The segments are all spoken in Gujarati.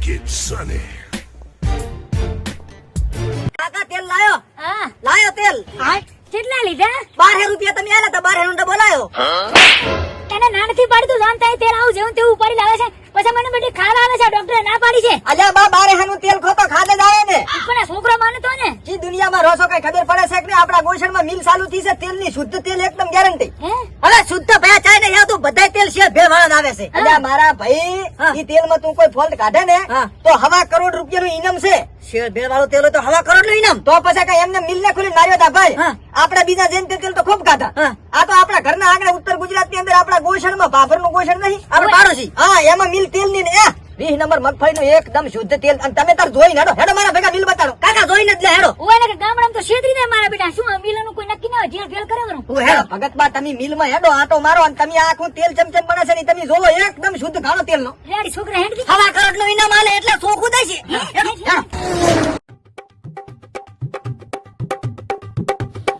like it, Sonny. કાકા તેલ લાયો હા લાયો તેલ કેટલા લીધા 12 રૂપિયા તમે આલા તો 12 નો ડબ્બો લાયો તને ના નથી પાડી તું જાણતા તેલ આવું જેવું તેવું ઉપાડી લાવે છે પછી મને બધી ખાવા આવે છે ડોક્ટરે ના પાડી છે અલ્યા બા 12 નું તેલ ખોતો ખાધે જ આવે ને પણ આ છોકરો માને તો ને જી દુનિયામાં રોસો કઈ ખબર પડે છે કે નહીં? આપણા ગોશણમાં મિલ ચાલુ થઈ છે તેલની શુદ્ધ તેલ એકદમ ગેરંટી હે હવે શુદ્ધ ભયા ચાય ને યા તો બધાય તેલ છે ભેળવાળા આવે છે અલ્યા મારા ભાઈ ઈ તેલમાં તું કોઈ ફોલ્ટ કાઢે ને તો 1.25 કરોડ રૂપિયાનું ઇનામ છે શેર ભેળવાળું તેલ હોય તો 1.25 કરોડ નું ઇનામ તો પછી કઈ એમને મિલ ને ખોલી માર્યો તા ભાઈ આપણે બીજા જેમ તેલ તો ખૂબ કાઢા આ તો આપણા ઘરના આંગણે ઉત્તર ગુજરાત ની અંદર આપણા ગોશણમાં ભાભર નું ગોશણ નહીં આપણે પાડોશી હા એમાં મિલ તેલ ની ને 20 નંબર મગફળી નું એકદમ શુદ્ધ તેલ અને તમે તાર જોઈને હેડો હેડો મારા ભેગા મિલ બતાડો કાકા જોઈને જ લે હેડો ઓય ને ગામડામાં તો છેતરી દે મારા બેટા શું મિલનું કોઈ નક્કી ના હોય જેલ ફેલ કરે વરું તું હેડો ભગત બા તમે મિલ માં હેડો આટો મારો અને તમે આખું તેલ ચમચમ બને છે ને તમે જોવો એકદમ શુદ્ધ ગાળો તેલ નો રેડી છોકરા હેડ 1.25 કરોડ નું ઇનામ આલે એટલે ચોખ્ખું થાય છે હેડો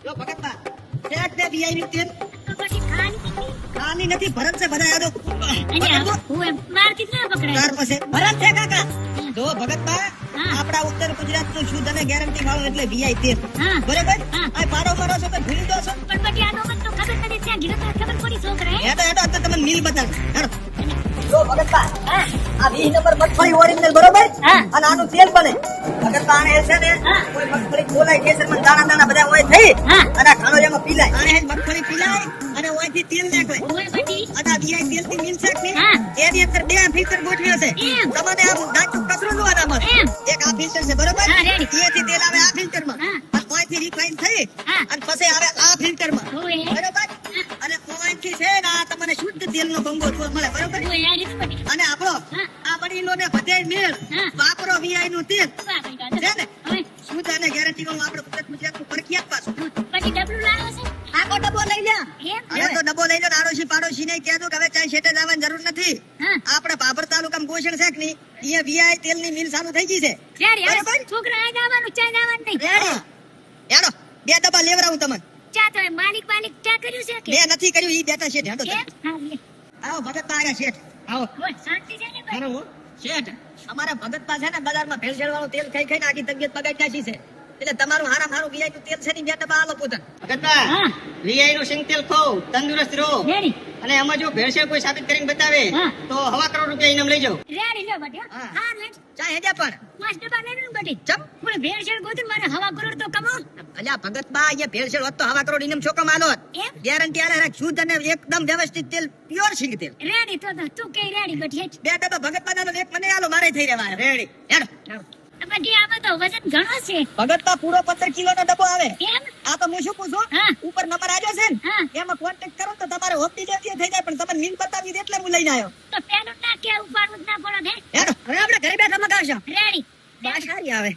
લો ભગત બા ટેક દે વીઆઈ તેલ પછી ખાની ખાલી નથી ભરત છે બધા યાદો અને હું માર કિતના પકડાય ત્યાર પછી ભરત છે કાકા જો ભગત બા આપડા ઉત્તર ગુજરાત નું શુદ્ધ અને ગેરંટી વાળું એટલે વીઆઈ તેલ બરાબર આ પાડો મારો છો તો ભૂલી દો છો પણ બટી આ તો ખબર નથી ત્યાં ગીરો તો ખબર પડી છોકરા હે હેડો હેડો તો તમને મિલ બતાડ હેડો જો ભગત બા આ 20 નંબર મગફળી ઓરિજિનલ બરોબર અને આનું તેલ બને ભગત બા આને છે ને કોઈ મગફળી ખોલાય કેસરમાં દાણા દાણા બધા હોય થઈ અને આ ખાણો જેમાં પીલાય આને મગફળી પીલાય અને ઓયથી તેલ નીકળે ઓય બટી અને આ વીઆઈ તેલ ની મિલ છે કે એની અંદર 2 ફિલ્ટર ગોઠવ્યા છે તમને આમ દાંતું કચરો નો આનામાં એક આ ફિલ્ટર છે બરોબર એથી તેલ આવે આ ફિલ્ટર માં અને ઓયથી રિફાઇન થઈ અને પછી આવે આ ફિલ્ટર માં બરોબર અને ઓયથી છે ને આ તમને શુદ્ધ તેલ નો બંગો જોવા મળે બરોબર અને આપણો આ બડીનો ને બધે મેળ વાપરો વીઆઈ નું તેલ છે ને શુદ્ધ અને ગેરંટી વાળું આપણે ઉત્તર ગુજરાત નું પ્રખ્યાત પાછું પછી ડબલું લાવો છે આખો ડબ્બો લઈ જા હવે તો ડબ્બો લઈ લો આડોશી પાડોશી ને કહેજો કે હવે ચાય શેટે જવાની જરૂર નથી આપણે ભાભર તાલુકામાં ગોશણ છે કે નહીં અહીંયા વીઆઈ તેલ ની મિલ ચાલુ થઈ ગઈ છે રેડી છોકરા આ જવાનું ચા જવાનું નહીં હેડો 2 ડબ્બા લેવરાવું તમને ચા તો માલિક ચા કર્યું છે કે બે નથી કર્યું ઈ બેઠા શેઠ હેડો હા આવો ભગત પા આવ્યા શેઠ આવો ઓય શાંતિ છે ને ભાઈ બરોબર શેઠ અમારા ભગત પા છે ને બજારમાં ભેળસેળ વાળું તેલ ખાઈ ખાઈને આખી તબિયત બગાડી નાખી છે એટલે તમારું હારા મારું વીઆઈ નું તેલ છે ને 2 ડબ્બા આલો પોતા ભગત પા વીઆઈ નું સિંગ તેલ ખાઓ તંદુરસ્ત રહો રેડી અને એમાં જો ભેળસેળ કોઈ સાબિત કરીને બતાવે તો 1.25 કરોડ રૂપિયા ઇનામ લઈ જાઓ રેડી લો બટી હા રેડી ચા હેડ્યા પણ 5 ડબ્બા લઈ લો બટી ચમ મને ભેળસેળ ગોતું મારે 1.25 કરોડ તો કમાઓ અલ્યા ભગત બા અહીંયા ભેળસેળ હોત તો 1.25 કરોડ ઇનામ છોકમ આલો એમ ગેરંટી આલે રાખ શુદ્ધ અને એકદમ વ્યવસ્થિત તેલ પ્યોર સિંગ તેલ રેડી તો તું કે રેડી બટી 2 ડબ્બા ભગત બા નો એક મને આલો મારે થઈ રહેવા રેડી હેડો બટી આમાં તો વજન ઘણો છે ભગત બા પૂરો 15 કિલો નો ડબ્બો આવે એમ આ તો હું શું પૂછું ઉપર નંબર આવ્યો છે ને એમાં કોન્ટેક્ટ કરો તો તમારે હોપી જતી થઈ જાય પણ તમને મિલ બતાવી દે એટલે હું લઈને આવ્યો તો પેલું ના કે ઉપાડવું જ ના પડે હેડો હવે આપણે ઘરે બેઠા મગાવશો રેડી બા સારી આવે